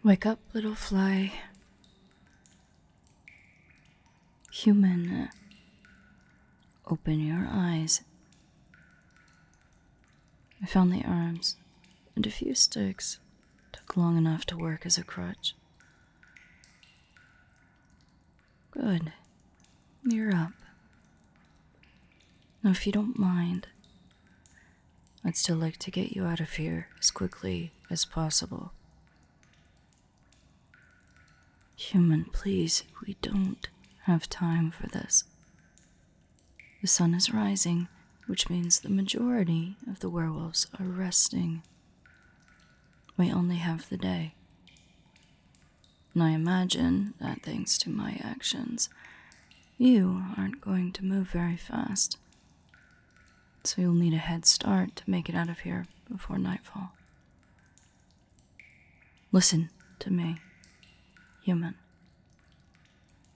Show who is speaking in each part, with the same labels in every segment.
Speaker 1: Wake up, little fly. Human, open your eyes. I found the arms and a few sticks. Took long enough to work as a crutch. Good. You're up. Now, if you don't mind, I'd still like to get you out of here as quickly as possible. Human, please, we don't have time for this. The sun is rising, which means the majority of the werewolves are resting. We only have the day. And I imagine that thanks to my actions, you aren't going to move very fast. So you'll need a head start to make it out of here before nightfall. Listen to me, human.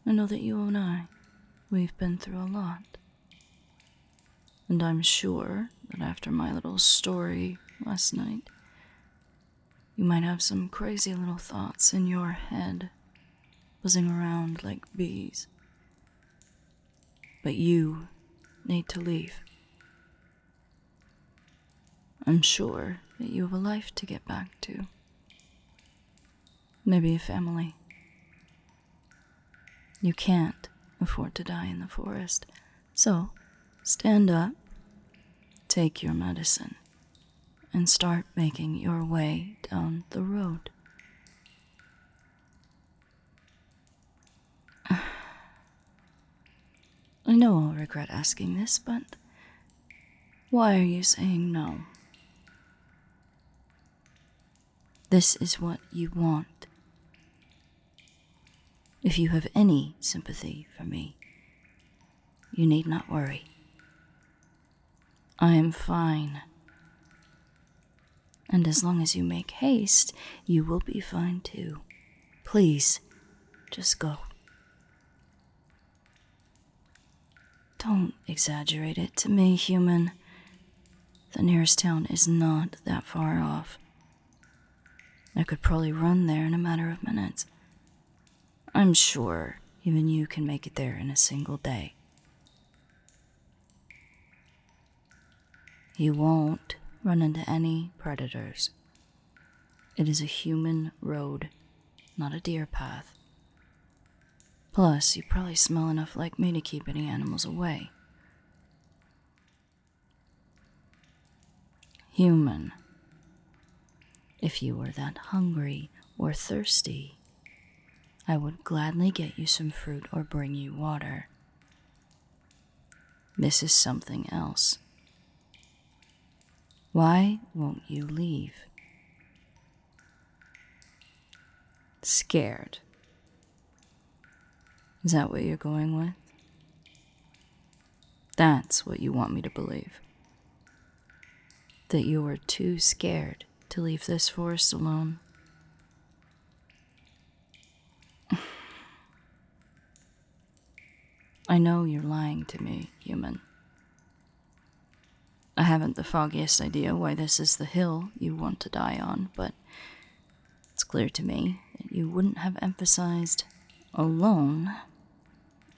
Speaker 1: I know that you and we've been through a lot. And I'm sure that after my little story last night, you might have some crazy little thoughts in your head, buzzing around like bees. But you need to leave. I'm sure that you have a life to get back to. Maybe a family. You can't afford to die in the forest, so stand up, take your medicine, and start making your way down the road. I know I'll regret asking this, but why are you saying no? This is what you want. If you have any sympathy for me, you need not worry. I am fine. And as long as you make haste, you will be fine too. Please, just go. Don't exaggerate it to me, human. The nearest town is not that far off. I could probably run there in a matter of minutes. I'm sure even you can make it there in a single day. You won't run into any predators. It is a human road, not a deer path. Plus, you probably smell enough like me to keep any animals away. Human. If you were that hungry or thirsty, I would gladly get you some fruit or bring you water. This is something else. Why won't you leave? Scared. Is that what you're going with? That's what you want me to believe. That you are too scared to leave this forest alone. I know you're lying to me, human. I haven't the foggiest idea why this is the hill you want to die on, but it's clear to me that you wouldn't have emphasized alone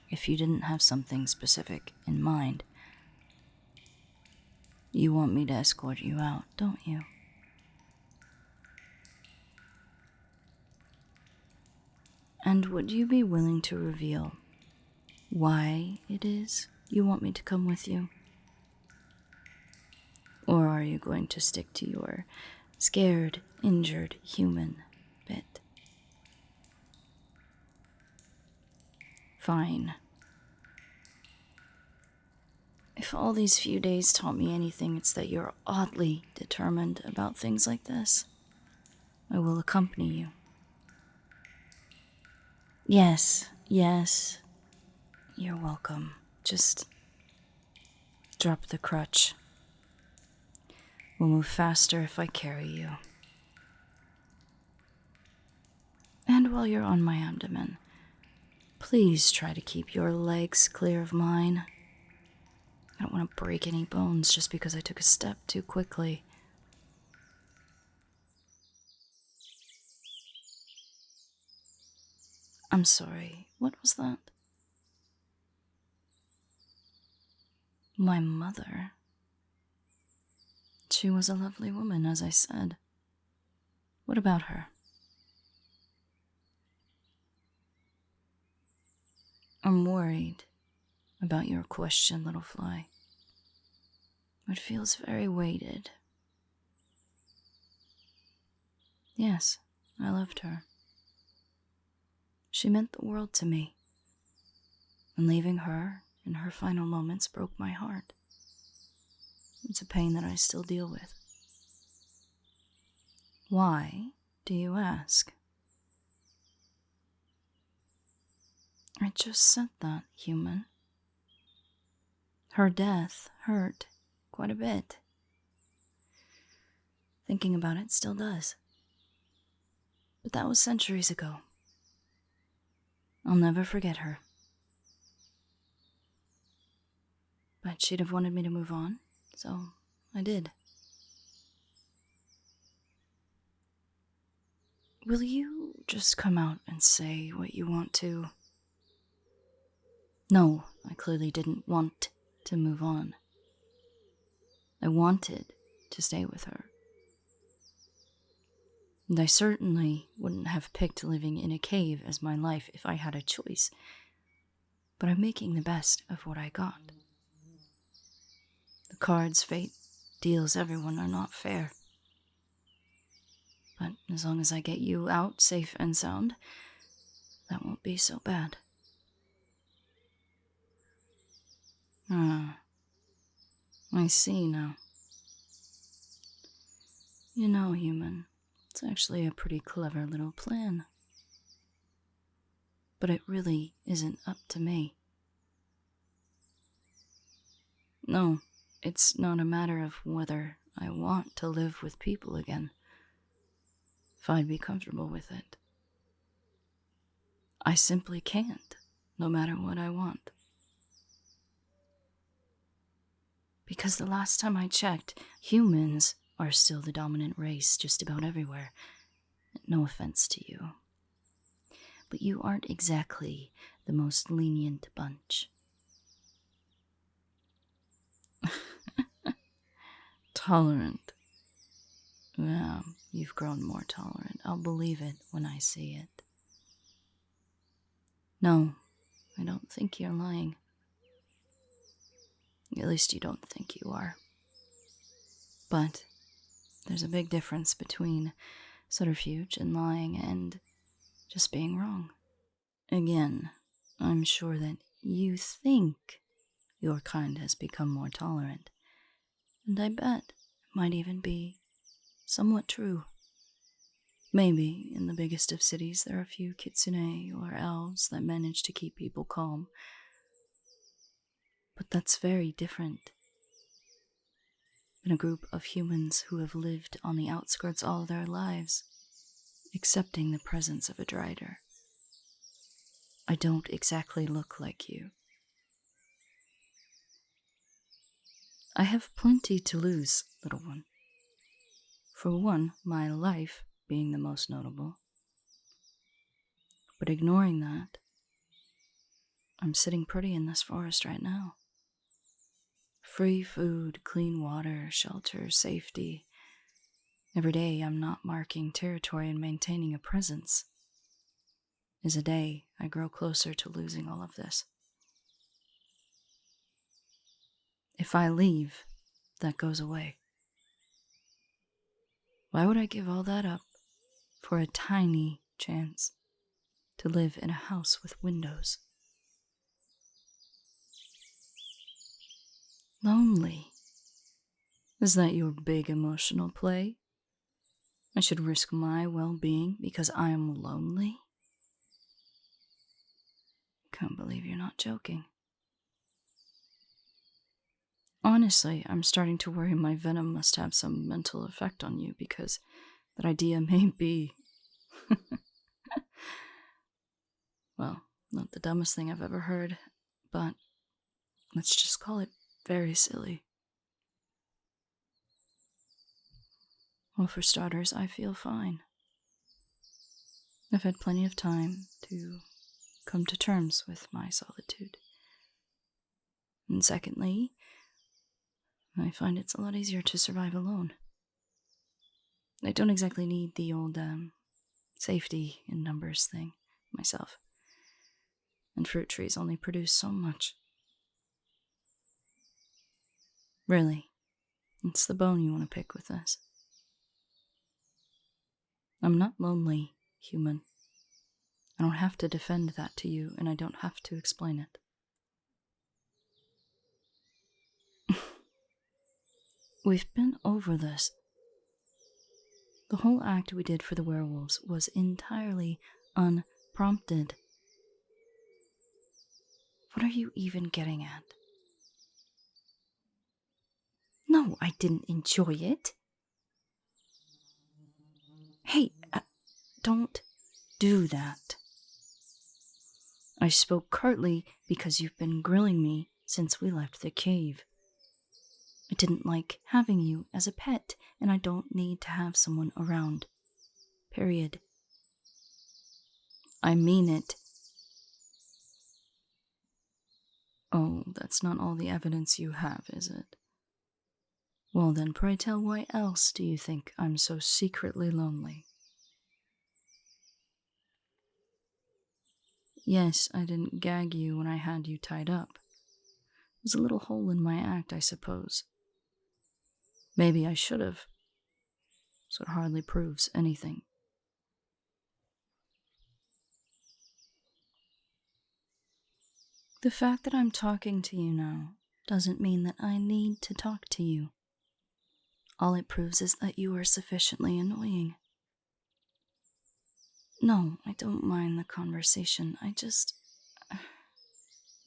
Speaker 1: if you didn't have something specific in mind. You want me to escort you out, don't you? And would you be willing to reveal why it is you want me to come with you? Or are you going to stick to your scared, injured human bit? Fine. If all these few days taught me anything, it's that you're oddly determined about things like this. I will accompany you. Yes, you're welcome. Just drop the crutch. We'll move faster if I carry you. And while you're on my abdomen, please try to keep your legs clear of mine. I don't want to break any bones just because I took a step too quickly. I'm sorry, what was that? My mother. She was a lovely woman, as I said. What about her? I'm worried about your question, little fly. It feels very weighted. Yes, I loved her. She meant the world to me, and leaving her in her final moments broke my heart. It's a pain that I still deal with. Why, do you ask? I just said that, human. Her death hurt quite a bit. Thinking about it still does. But that was centuries ago. I'll never forget her. But she'd have wanted me to move on, so I did. Will you just come out and say what you want to? No, I clearly didn't want to move on. I wanted to stay with her. And I certainly wouldn't have picked living in a cave as my life if I had a choice. But I'm making the best of what I got. The cards fate deals everyone are not fair. But as long as I get you out safe and sound, that won't be so bad. Ah, I see now. You know, human, it's actually a pretty clever little plan. But it really isn't up to me. No, it's not a matter of whether I want to live with people again. If I'd be comfortable with it. I simply can't, no matter what I want. Because the last time I checked, humans are still the dominant race just about everywhere. No offense to you. But you aren't exactly the most lenient bunch. Tolerant. Yeah, you've grown more tolerant. I'll believe it when I see it. No, I don't think you're lying. At least you don't think you are. But there's a big difference between subterfuge and lying and just being wrong. Again, I'm sure that you think your kind has become more tolerant, and I bet it might even be somewhat true. Maybe in the biggest of cities there are a few kitsune or elves that manage to keep people calm, but that's very different than a group of humans who have lived on the outskirts all their lives, accepting the presence of a Drider. I don't exactly look like you. I have plenty to lose, little one. For one, my life being the most notable. But ignoring that, I'm sitting pretty in this forest right now. Free food, clean water, shelter, safety. Every day I'm not marking territory and maintaining a presence is a day I grow closer to losing all of this. If I leave, that goes away. Why would I give all that up for a tiny chance to live in a house with windows? Lonely. Is that your big emotional play? I should risk my well-being because I am lonely? Can't believe you're not joking. Honestly, I'm starting to worry my venom must have some mental effect on you because that idea may be... well, not the dumbest thing I've ever heard, but let's just call it very silly. Well, for starters, I feel fine. I've had plenty of time to come to terms with my solitude. And secondly, I find it's a lot easier to survive alone. I don't exactly need the old, safety in numbers thing myself. And fruit trees only produce so much. Really, it's the bone you want to pick with this. I'm not lonely, human. I don't have to defend that to you, and I don't have to explain it. We've been over this. The whole act we did for the werewolves was entirely unprompted. What are you even getting at? No, I didn't enjoy it. Hey, don't do that. I spoke curtly because you've been grilling me since we left the cave. I didn't like having you as a pet, and I don't need to have someone around. Period. I mean it. Oh, that's not all the evidence you have, is it? Well then, pray tell, why else do you think I'm so secretly lonely? Yes, I didn't gag you when I had you tied up. It was a little hole in my act, I suppose. Maybe I should have. So it hardly proves anything. The fact that I'm talking to you now doesn't mean that I need to talk to you. All it proves is that you are sufficiently annoying. No, I don't mind the conversation. I just...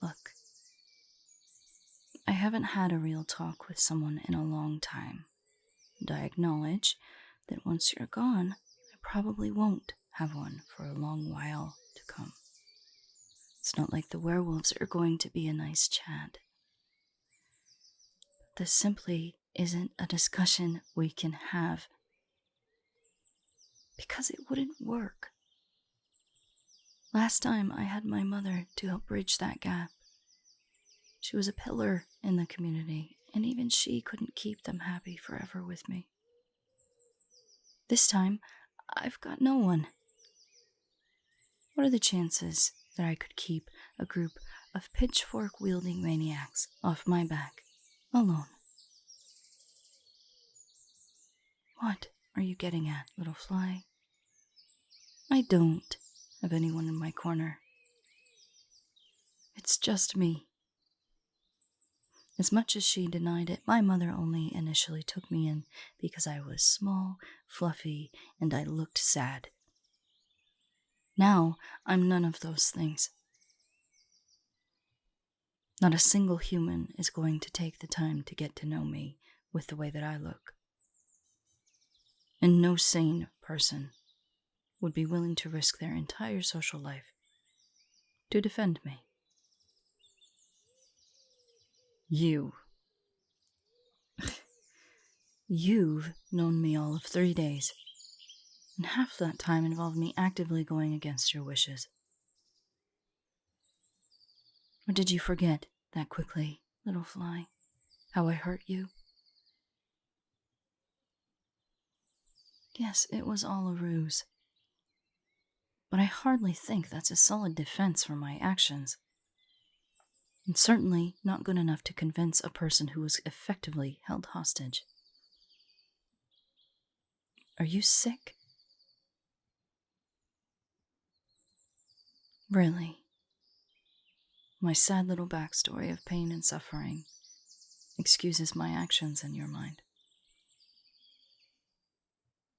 Speaker 1: Look. I haven't had a real talk with someone in a long time. And I acknowledge that once you're gone, I probably won't have one for a long while to come. It's not like the werewolves are going to be a nice chat. This simply isn't a discussion we can have. Because it wouldn't work. Last time I had my mother to help bridge that gap. She was a pillar in the community, and even she couldn't keep them happy forever with me. This time, I've got no one. What are the chances that I could keep a group of pitchfork-wielding maniacs off my back, alone? What are you getting at, little fly? I don't have anyone in my corner. It's just me. As much as she denied it, my mother only initially took me in because I was small, fluffy, and I looked sad. Now, I'm none of those things. Not a single human is going to take the time to get to know me with the way that I look. And no sane person would be willing to risk their entire social life to defend me. You. You've known me all of 3 days, and half that time involved me actively going against your wishes. Or did you forget that quickly, little fly, how I hurt you? Yes, it was all a ruse. But I hardly think that's a solid defense for my actions. And certainly not good enough to convince a person who was effectively held hostage. Are you sick? Really? My sad little backstory of pain and suffering excuses my actions in your mind.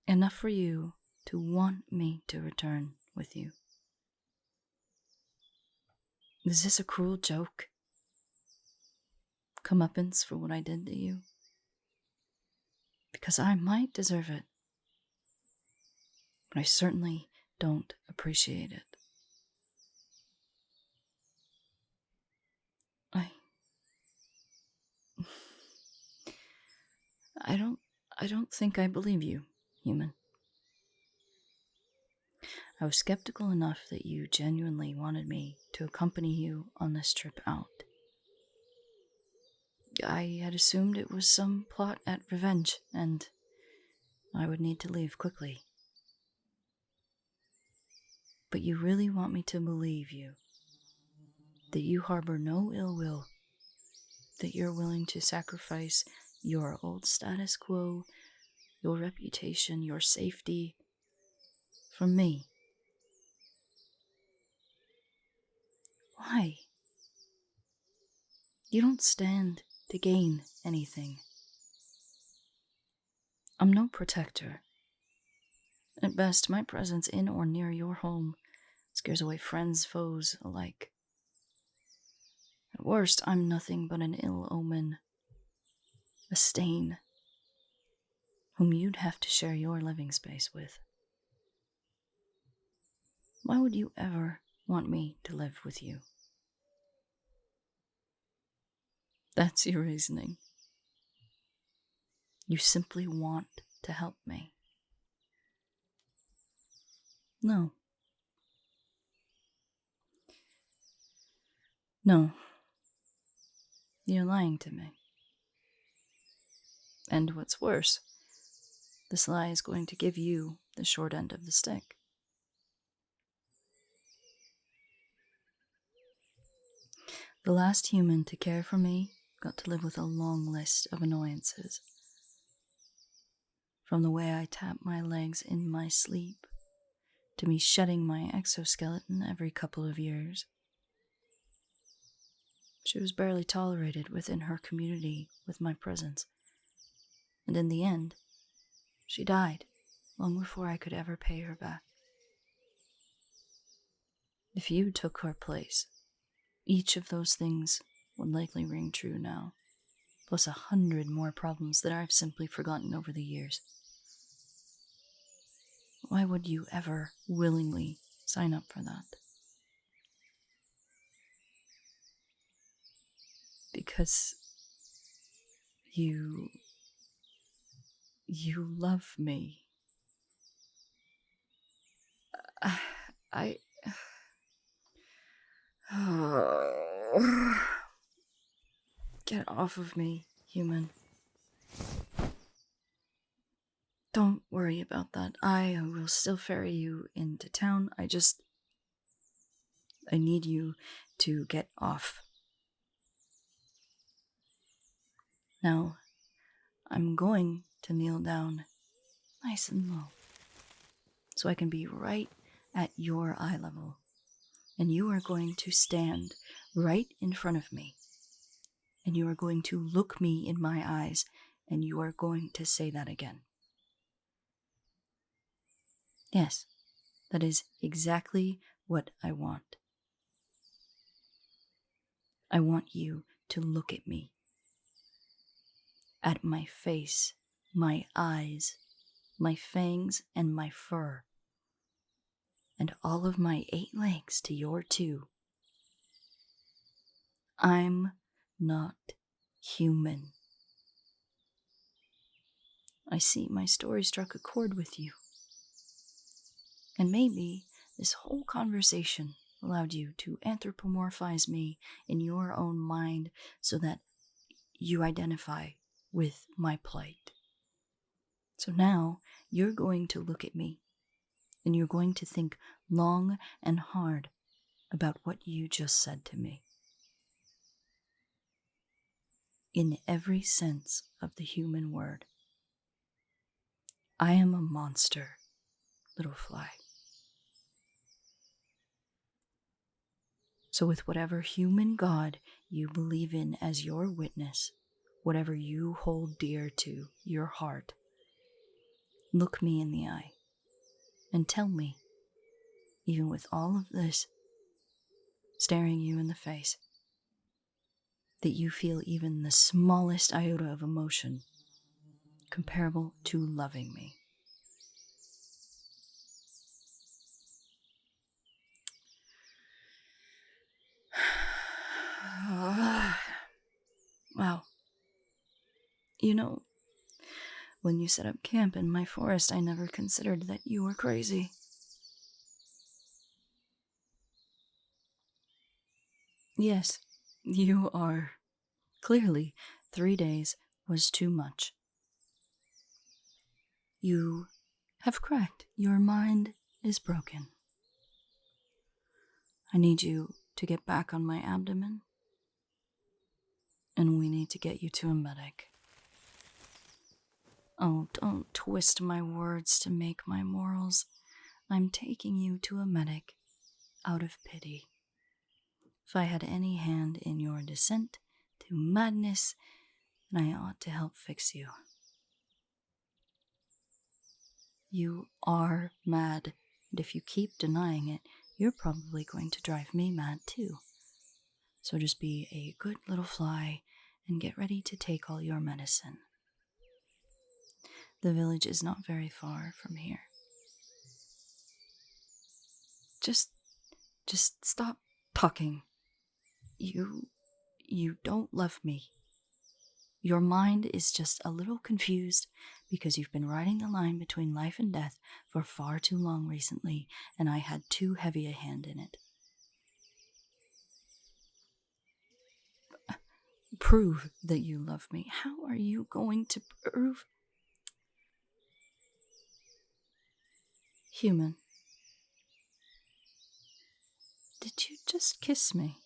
Speaker 1: Enough for you to want me to return with you. Is this a cruel joke? Comeuppance for what I did to you? Because I might deserve it, but I certainly don't appreciate it. I don't think I believe you, human. I was skeptical enough that you genuinely wanted me to accompany you on this trip out. I had assumed it was some plot at revenge, and I would need to leave quickly. But you really want me to believe you, that you harbor no ill will, that you're willing to sacrifice your old status quo, your reputation, your safety, for me. Why? You don't stand to gain anything. I'm no protector. At best, my presence in or near your home scares away friends, foes alike. At worst, I'm nothing but an ill omen, a stain, whom you'd have to share your living space with. Why would you ever want me to live with you? That's your reasoning. You simply want to help me. No. No. You're lying to me. And what's worse, this lie is going to give you the short end of the stick. The last human to care for me got to live with a long list of annoyances. From the way I tap my legs in my sleep, to me shedding my exoskeleton every couple of years. She was barely tolerated within her community with my presence, and in the end, she died long before I could ever pay her back. If you took her place, each of those things would likely ring true now, plus 100 more problems that I've simply forgotten over the years. Why would you ever willingly sign up for that? Because you love me. I Get off of me, human. Don't worry about that. I will still ferry you into town. I need you to get off. Now, I'm going to kneel down nice and low, so I can be right at your eye level. And you are going to stand right in front of me. And you are going to look me in my eyes, and you are going to say that again. Yes, that is exactly what I want. I want you to look at me. At my face, my eyes, my fangs, and my fur. And all of my 8 legs to your 2. I'm not human. I see my story struck a chord with you. And maybe this whole conversation allowed you to anthropomorphize me in your own mind so that you identify with my plight. So now you're going to look at me and you're going to think long and hard about what you just said to me. In every sense of the human word, I am a monster, little fly. So with whatever human god you believe in as your witness, whatever you hold dear to your heart, look me in the eye and tell me, even with all of this staring you in the face, that you feel even the smallest iota of emotion comparable to loving me. Wow. You know, when you set up camp in my forest, I never considered that you were crazy. Yes, you are. Clearly, 3 days was too much. You have cracked. Your mind is broken. I need you to get back on my abdomen, and we need to get you to a medic. Oh, don't twist my words to make my morals. I'm taking you to a medic out of pity. If I had any hand in your descent to madness, then I ought to help fix you. You are mad, and if you keep denying it, you're probably going to drive me mad too. So just be a good little fly and get ready to take all your medicine. The village is not very far from here. Just stop talking. You don't love me. Your mind is just a little confused because you've been riding the line between life and death for far too long recently, and I had too heavy a hand in it. Prove that you love me. How are you going to prove? Human. Did you just kiss me?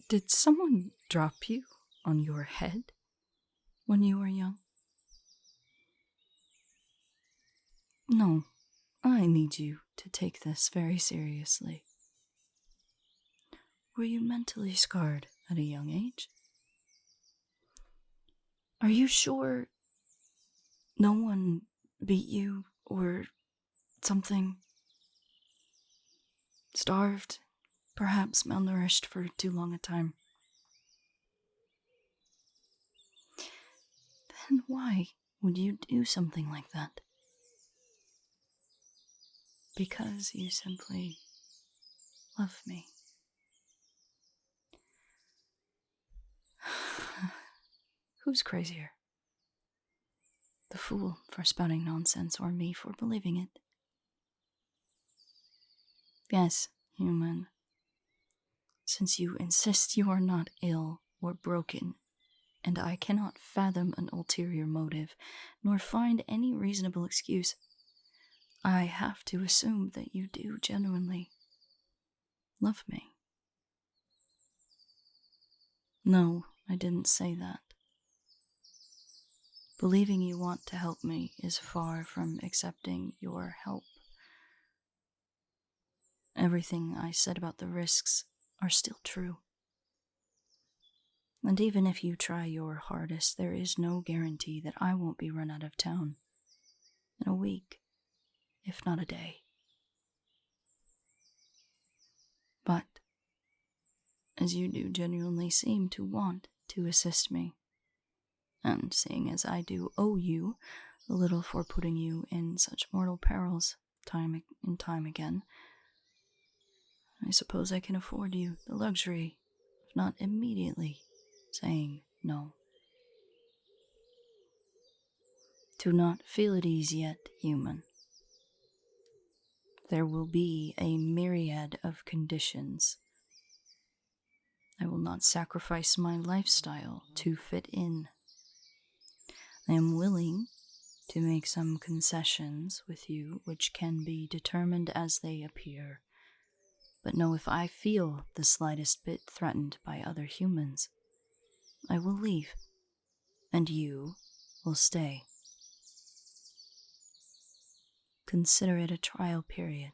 Speaker 1: Did someone drop you on your head when you were young? No, I need you to take this very seriously. Were you mentally scarred at a young age? Are you sure no one beat you or something? Starved, perhaps malnourished for too long a time? Then why would you do something like that? Because you simply love me. Who's crazier? The fool for spouting nonsense or me for believing it? Yes, human. Since you insist you are not ill or broken, and I cannot fathom an ulterior motive, nor find any reasonable excuse, I have to assume that you do genuinely love me. No, I didn't say that. Believing you want to help me is far from accepting your help. Everything I said about the risks are still true. And even if you try your hardest, there is no guarantee that I won't be run out of town in a week, if not a day. But, as you do genuinely seem to want to assist me, and seeing as I do owe you a little for putting you in such mortal perils time and time again, I suppose I can afford you the luxury of not immediately saying no. Do not feel at ease yet, human. There will be a myriad of conditions. I will not sacrifice my lifestyle to fit in. I am willing to make some concessions with you which can be determined as they appear, but know if I feel the slightest bit threatened by other humans, I will leave, and you will stay. Consider it a trial period.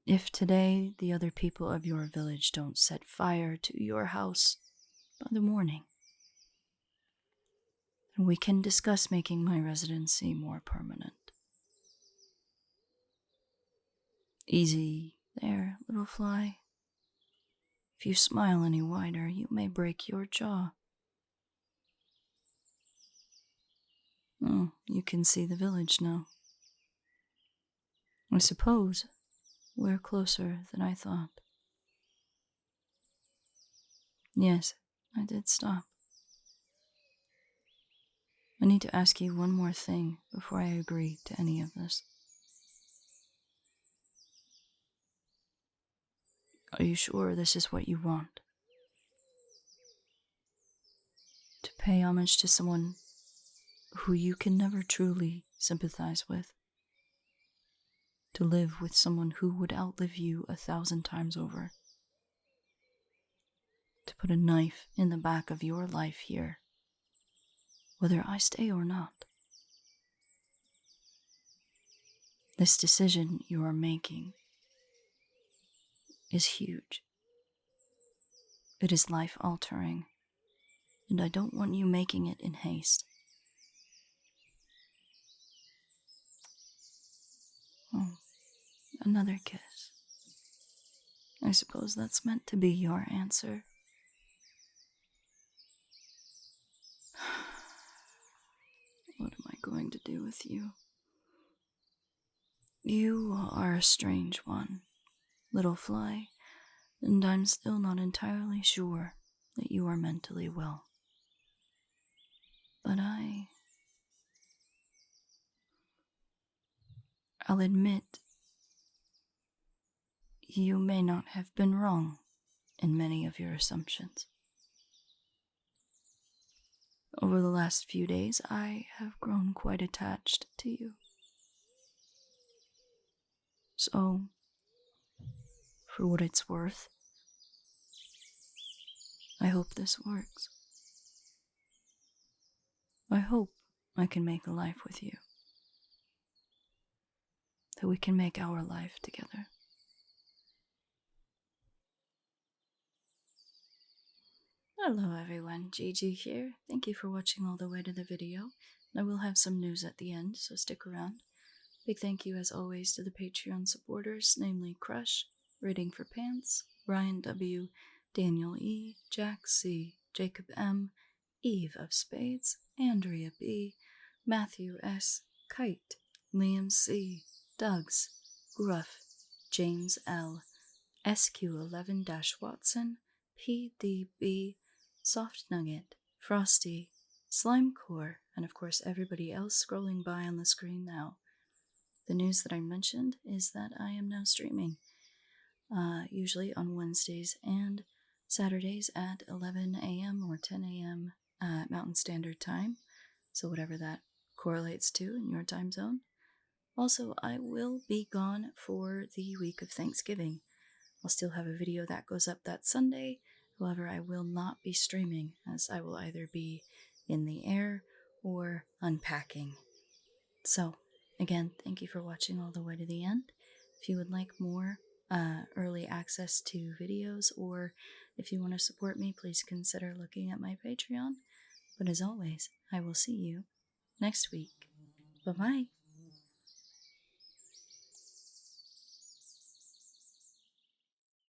Speaker 1: If today the other people of your village don't set fire to your house by the morning, then we can discuss making my residency more permanent. Easy there, little fly. If you smile any wider, you may break your jaw. Oh, you can see the village now. I suppose we're closer than I thought. Yes, I did stop. I need to ask you one more thing before I agree to any of this. Are you sure this is what you want? To pay homage to someone who you can never truly sympathize with? To live with someone who would outlive you 1,000 times over? To put a knife in the back of your life here, whether I stay or not? This decision you are making is huge. It is life-altering, and I don't want you making it in haste. Oh, another kiss. I suppose that's meant to be your answer. What am I going to do with you? You are a strange one, little fly, and I'm still not entirely sure that you are mentally well. But I'll admit, you may not have been wrong in many of your assumptions. Over the last few days, I have grown quite attached to you. So, for what it's worth, I hope this works. I hope I can make a life with you. That we can make our life together. Hello everyone, Gigi here. Thank you for watching all the way to the video. I will have some news at the end, so stick around. Big thank you as always to the Patreon supporters, namely Crush, Rating for Pants, Ryan W, Daniel E, Jack C, Jacob M, Eve of Spades, Andrea B, Matthew S, Kite, Liam C, Dougs, Gruff, James L, SQ11-Watson, PDB, Soft Nugget, Frosty, Slimecore, and of course everybody else scrolling by on the screen now. The news that I mentioned is that I am now streaming, usually on Wednesdays and Saturdays at 11 a.m. or 10 a.m. Mountain Standard Time, so whatever that correlates to in your time zone. Also, I will be gone for the week of Thanksgiving. I'll still have a video that goes up that Sunday, however I will not be streaming, as I will either be in the air or unpacking. So, again, thank you for watching all the way to the end. If you would like more early access to videos, or if you want to support me, please consider looking at my Patreon. But as always, I will see you next week. Bye-bye.